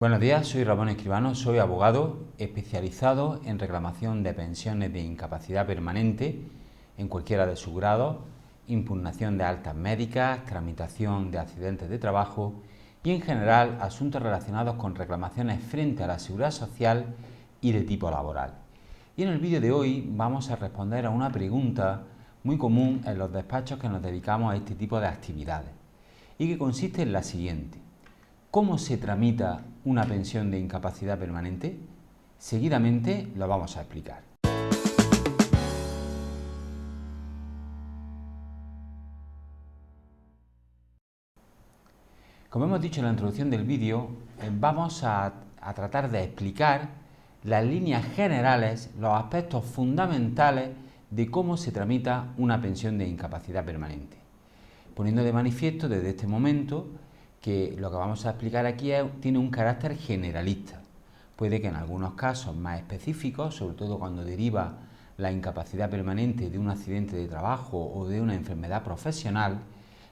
Buenos días, soy Ramón Escribano, soy abogado especializado en reclamación de pensiones de incapacidad permanente en cualquiera de sus grados, impugnación de altas médicas, tramitación de accidentes de trabajo y en general asuntos relacionados con reclamaciones frente a la seguridad social y de tipo laboral. Y en el vídeo de hoy vamos a responder a una pregunta muy común en los despachos que nos dedicamos a este tipo de actividades y que consiste en la siguiente. ¿Cómo se tramita una pensión de incapacidad permanente? Seguidamente lo vamos a explicar. Como hemos dicho en la introducción del vídeo, vamos a tratar de explicar las líneas generales, los aspectos fundamentales de cómo se tramita una pensión de incapacidad permanente, poniendo de manifiesto desde este momento que lo que vamos a explicar aquí tiene un carácter generalista. Puede que en algunos casos más específicos, sobre todo cuando deriva la incapacidad permanente de un accidente de trabajo o de una enfermedad profesional,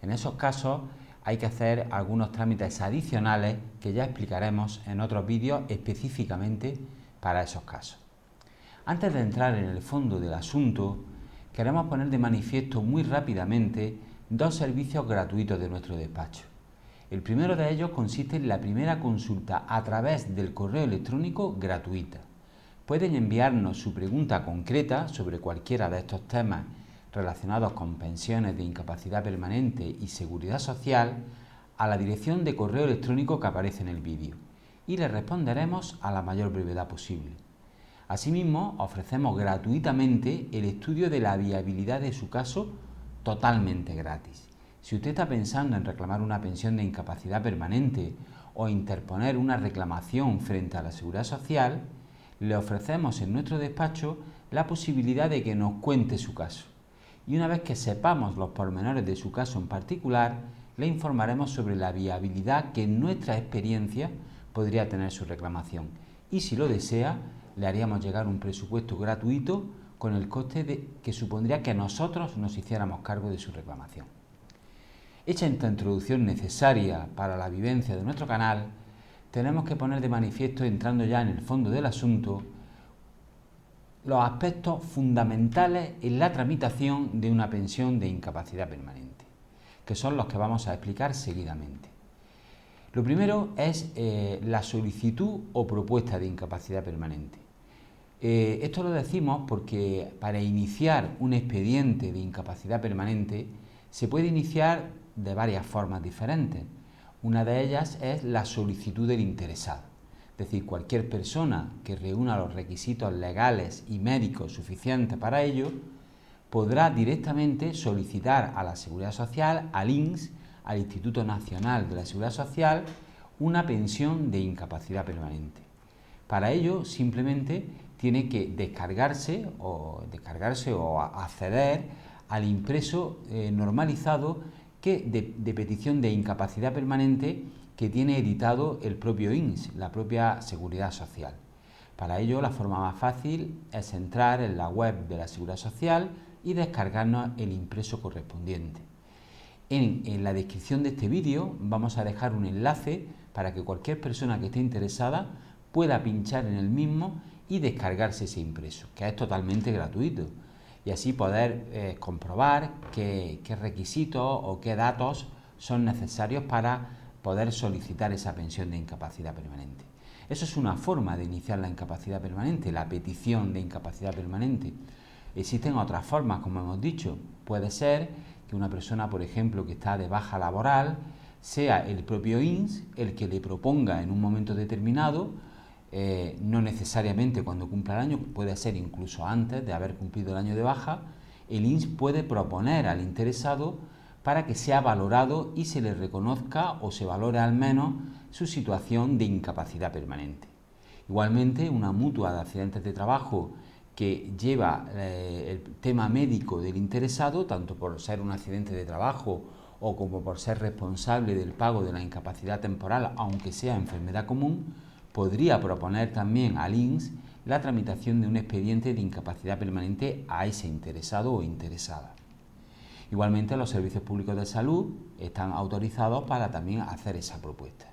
en esos casos hay que hacer algunos trámites adicionales que ya explicaremos en otros vídeos específicamente para esos casos. Antes de entrar en el fondo del asunto, queremos poner de manifiesto muy rápidamente dos servicios gratuitos de nuestro despacho. El primero de ellos consiste en la primera consulta a través del correo electrónico gratuita. Pueden enviarnos su pregunta concreta sobre cualquiera de estos temas relacionados con pensiones de incapacidad permanente y seguridad social a la dirección de correo electrónico que aparece en el vídeo y le responderemos a la mayor brevedad posible. Asimismo, ofrecemos gratuitamente el estudio de la viabilidad de su caso totalmente gratis. Si usted está pensando en reclamar una pensión de incapacidad permanente o interponer una reclamación frente a la Seguridad Social, le ofrecemos en nuestro despacho la posibilidad de que nos cuente su caso. Y una vez que sepamos los pormenores de su caso en particular, le informaremos sobre la viabilidad que en nuestra experiencia podría tener su reclamación. Y si lo desea, le haríamos llegar un presupuesto gratuito con el coste que supondría que nosotros nos hiciéramos cargo de su reclamación. Hecha esta introducción necesaria para la vivencia de nuestro canal, tenemos que poner de manifiesto, entrando ya en el fondo del asunto, los aspectos fundamentales en la tramitación de una pensión de incapacidad permanente, que son los que vamos a explicar seguidamente. Lo primero es la solicitud o propuesta de incapacidad permanente. Esto lo decimos porque para iniciar un expediente de incapacidad permanente se puede iniciar de varias formas diferentes. Una de ellas es la solicitud del interesado. Es decir, cualquier persona que reúna los requisitos legales y médicos suficientes para ello podrá directamente solicitar a la Seguridad Social, al INS, al Instituto Nacional de la Seguridad Social, una pensión de incapacidad permanente. Para ello, simplemente tiene que descargarse o acceder al impreso normalizado de petición de incapacidad permanente que tiene editado el propio INS, la propia Seguridad Social. Para ello, la forma más fácil es entrar en la web de la Seguridad Social y descargarnos el impreso correspondiente. En la descripción de este vídeo vamos a dejar un enlace para que cualquier persona que esté interesada pueda pinchar en el mismo y descargarse ese impreso, que es totalmente gratuito, y así poder comprobar qué requisitos o qué datos son necesarios para poder solicitar esa pensión de incapacidad permanente. Eso es una forma de iniciar la incapacidad permanente, la petición de incapacidad permanente. Existen otras formas, como hemos dicho. Puede ser que una persona, por ejemplo, que está de baja laboral, sea el propio INS el que le proponga en un momento determinado, no necesariamente cuando cumpla el año, puede ser incluso antes de haber cumplido el año de baja, el INS puede proponer al interesado para que sea valorado y se le reconozca o se valore al menos su situación de incapacidad permanente. Igualmente, una mutua de accidentes de trabajo que lleva el tema médico del interesado, tanto por ser un accidente de trabajo o como por ser responsable del pago de la incapacidad temporal, aunque sea enfermedad común, podría proponer también al INS la tramitación de un expediente de incapacidad permanente a ese interesado o interesada. Igualmente, los servicios públicos de salud están autorizados para también hacer esa propuesta.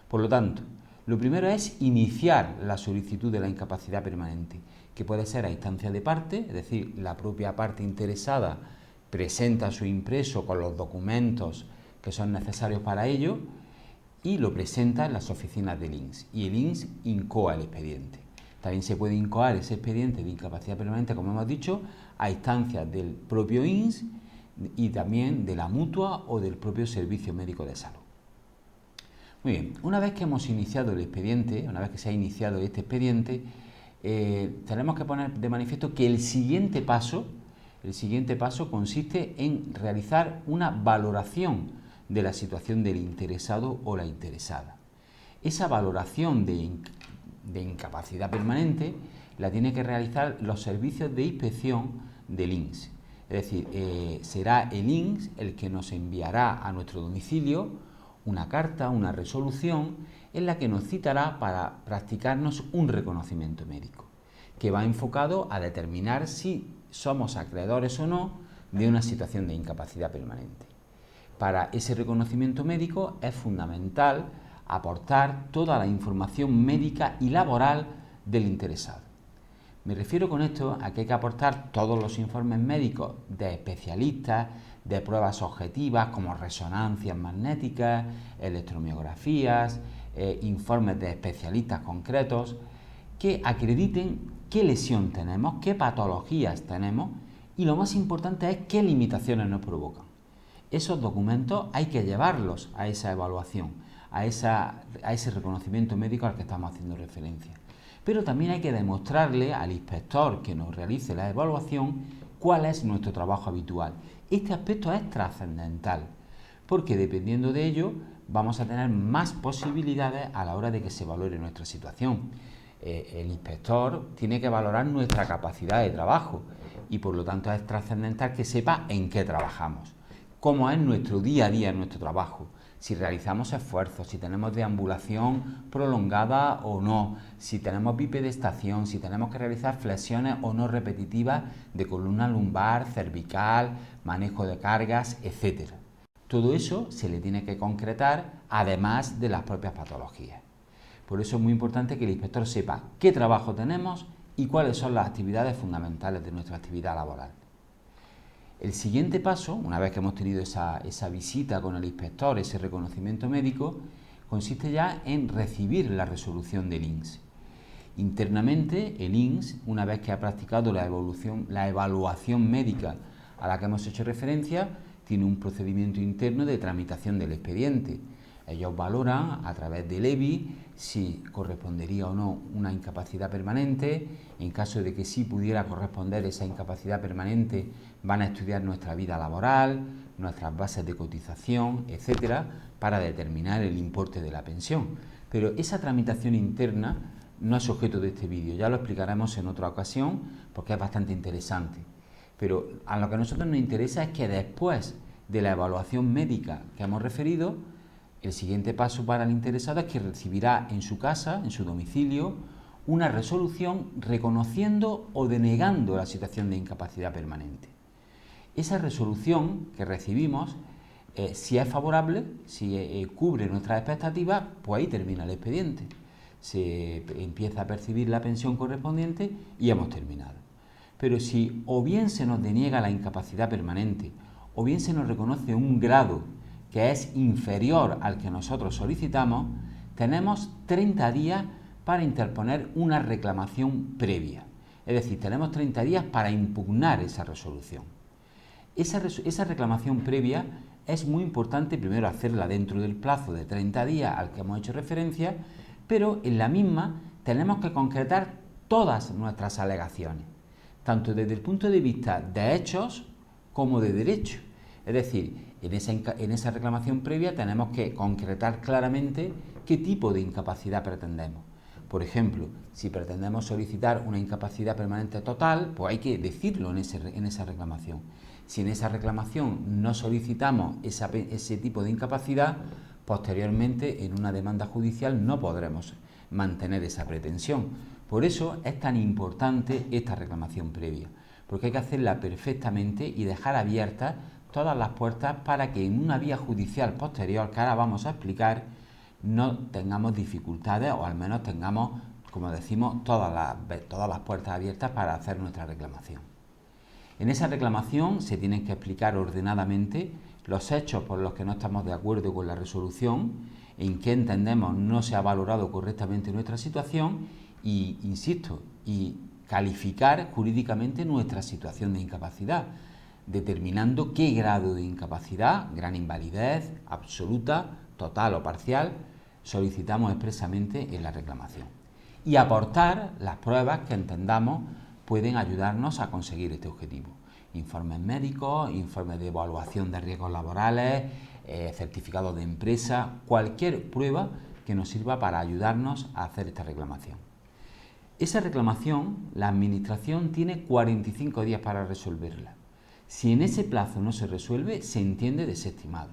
Por lo tanto, Lo primero es iniciar la solicitud de la incapacidad permanente, que puede ser a instancia de parte, es decir, la propia parte interesada presenta su impreso con los documentos que son necesarios para ello y lo presenta en las oficinas del INS, y el INS incoa el expediente. También se puede incoar ese expediente de incapacidad permanente, como hemos dicho, a instancias del propio INS y también de la mutua o del propio servicio médico de salud. Muy bien, una vez que hemos iniciado el expediente, una vez que se ha iniciado este expediente, tenemos que poner de manifiesto que el siguiente paso consiste en realizar una valoración de la situación del interesado o la interesada. Esa valoración de incapacidad permanente la tiene que realizar los servicios de inspección del INS. Es decir, será el INS el que nos enviará a nuestro domicilio una carta, una resolución, en la que nos citará para practicarnos un reconocimiento médico, que va enfocado a determinar si somos acreedores o no de una situación de incapacidad permanente. Para ese reconocimiento médico es fundamental aportar toda la información médica y laboral del interesado. Me refiero con esto a que hay que aportar todos los informes médicos de especialistas, de pruebas objetivas como resonancias magnéticas, electromiografías, informes de especialistas concretos, que acrediten qué lesión tenemos, qué patologías tenemos y lo más importante es qué limitaciones nos provocan. Esos documentos hay que llevarlos a esa evaluación, a ese reconocimiento médico al que estamos haciendo referencia. Pero también hay que demostrarle al inspector que nos realice la evaluación cuál es nuestro trabajo habitual. Este aspecto es trascendental, porque dependiendo de ello vamos a tener más posibilidades a la hora de que se valore nuestra situación. El inspector tiene que valorar nuestra capacidad de trabajo y por lo tanto es trascendental que sepa en qué trabajamos, cómo es nuestro día a día en nuestro trabajo, si realizamos esfuerzos, si tenemos deambulación prolongada o no, si tenemos bipedestación, si tenemos que realizar flexiones o no repetitivas de columna lumbar, cervical, manejo de cargas, etc. Todo eso se le tiene que concretar además de las propias patologías. Por eso es muy importante que el inspector sepa qué trabajo tenemos y cuáles son las actividades fundamentales de nuestra actividad laboral. El siguiente paso, una vez que hemos tenido esa visita con el inspector, ese reconocimiento médico, consiste ya en recibir la resolución del INS. Internamente, el INS, una vez que ha practicado la evaluación médica a la que hemos hecho referencia, tiene un procedimiento interno de tramitación del expediente. Ellos valoran a través del EBI si correspondería o no una incapacidad permanente. En caso de que sí pudiera corresponder esa incapacidad permanente, van a estudiar nuestra vida laboral, nuestras bases de cotización, etcétera, para determinar el importe de la pensión. Pero esa tramitación interna no es objeto de este vídeo, ya lo explicaremos en otra ocasión porque es bastante interesante. Pero a lo que a nosotros nos interesa es que después de la evaluación médica que hemos referido, el siguiente paso para el interesado es que recibirá en su casa, en su domicilio, una resolución reconociendo o denegando la situación de incapacidad permanente. Esa resolución que recibimos, si es favorable, si cubre nuestras expectativas, pues ahí termina el expediente. Se empieza a percibir la pensión correspondiente y hemos terminado. Pero si o bien se nos deniega la incapacidad permanente o bien se nos reconoce un grado que es inferior al que nosotros solicitamos, tenemos 30 días para interponer una reclamación previa. Es decir, tenemos 30 días para impugnar esa resolución. Esa reclamación previa es muy importante primero hacerla dentro del plazo de 30 días al que hemos hecho referencia, pero en la misma tenemos que concretar todas nuestras alegaciones, tanto desde el punto de vista de hechos como de derecho. Es decir, en esa reclamación previa tenemos que concretar claramente qué tipo de incapacidad pretendemos. Por ejemplo, si pretendemos solicitar una incapacidad permanente total, pues hay que decirlo en esa reclamación. Si en esa reclamación no solicitamos ese tipo de incapacidad, posteriormente en una demanda judicial no podremos mantener esa pretensión. Por eso es tan importante esta reclamación previa, porque hay que hacerla perfectamente y dejar abiertas todas las puertas para que en una vía judicial posterior, que ahora vamos a explicar, no tengamos dificultades o al menos tengamos, como decimos, todas las puertas abiertas para hacer nuestra reclamación. En esa reclamación se tienen que explicar ordenadamente los hechos por los que no estamos de acuerdo con la resolución, en qué entendemos no se ha valorado correctamente nuestra situación y, insisto, y calificar jurídicamente nuestra situación de incapacidad, determinando qué grado de incapacidad, gran invalidez, absoluta, total o parcial, solicitamos expresamente en la reclamación. Y aportar las pruebas que entendamos pueden ayudarnos a conseguir este objetivo. Informes médicos, informes de evaluación de riesgos laborales, certificados de empresa, cualquier prueba que nos sirva para ayudarnos a hacer esta reclamación. Esa reclamación, la Administración tiene 45 días para resolverla. Si en ese plazo no se resuelve, se entiende desestimada.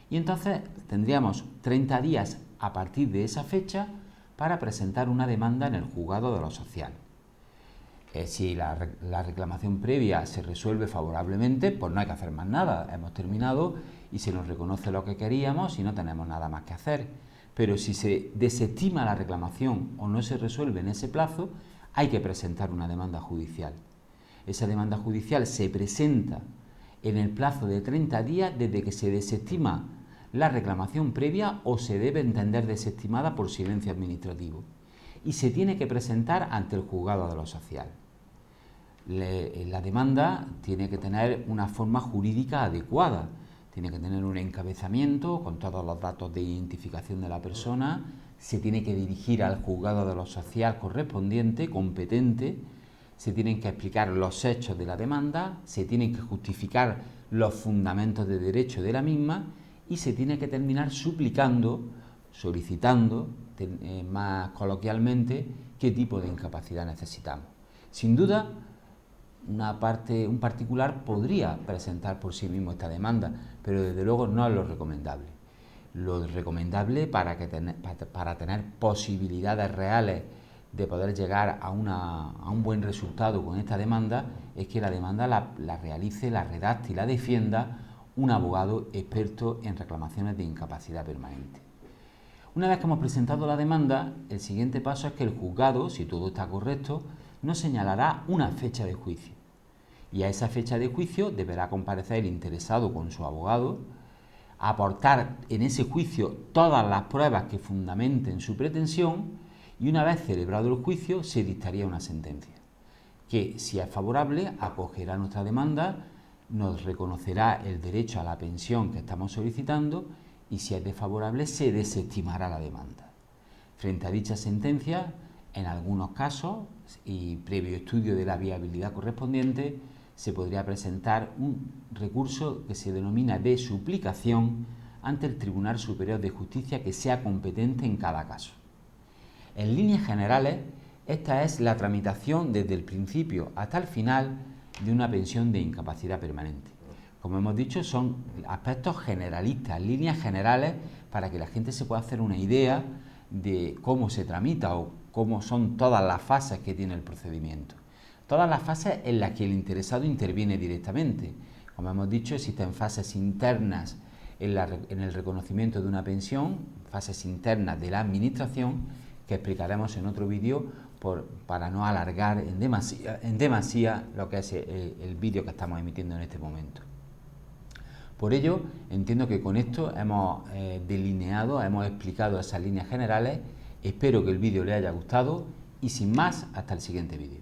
Y entonces tendríamos 30 días a partir de esa fecha para presentar una demanda en el juzgado de lo social. Si la reclamación previa se resuelve favorablemente, pues no hay que hacer más nada, hemos terminado y se nos reconoce lo que queríamos y no tenemos nada más que hacer. Pero si se desestima la reclamación o no se resuelve en ese plazo, hay que presentar una demanda judicial. Esa demanda judicial se presenta en el plazo de 30 días desde que se desestima la reclamación previa o se debe entender desestimada por silencio administrativo y se tiene que presentar ante el juzgado de lo social. La demanda tiene que tener una forma jurídica adecuada, tiene que tener un encabezamiento con todos los datos de identificación de la persona, se tiene que dirigir al juzgado de lo social correspondiente, competente, se tienen que explicar los hechos de la demanda, se tienen que justificar los fundamentos de derecho de la misma y se tiene que terminar suplicando, solicitando, más coloquialmente, qué tipo de incapacidad necesitamos. Sin duda, un particular podría presentar por sí mismo esta demanda, pero desde luego no es lo recomendable. Lo recomendable para tener posibilidades reales de poder llegar a un buen resultado con esta demanda es que la demanda la realice, la redacte y la defienda un abogado experto en reclamaciones de incapacidad permanente. Una vez que hemos presentado la demanda, el siguiente paso es que el juzgado, si todo está correcto, nos señalará una fecha de juicio. Y a esa fecha de juicio deberá comparecer el interesado con su abogado, aportar en ese juicio todas las pruebas que fundamenten su pretensión y una vez celebrado el juicio se dictaría una sentencia que, si es favorable, acogerá nuestra demanda, nos reconocerá el derecho a la pensión que estamos solicitando y, si es desfavorable, se desestimará la demanda. Frente a dicha sentencia, en algunos casos y previo estudio de la viabilidad correspondiente, se podría presentar un recurso que se denomina de suplicación ante el Tribunal Superior de Justicia que sea competente en cada caso. En líneas generales, esta es la tramitación desde el principio hasta el final de una pensión de incapacidad permanente. Como hemos dicho, son aspectos generalistas, líneas generales para que la gente se pueda hacer una idea de cómo se tramita o cómo son todas las fases que tiene el procedimiento. Todas las fases en las que el interesado interviene directamente. Como hemos dicho, existen fases internas en el reconocimiento de una pensión, fases internas de la Administración, que explicaremos en otro vídeo para no alargar en demasía lo que es el vídeo que estamos emitiendo en este momento. Por ello, entiendo que con esto hemos delineado, hemos explicado esas líneas generales. Espero que el vídeo les haya gustado y sin más, hasta el siguiente vídeo.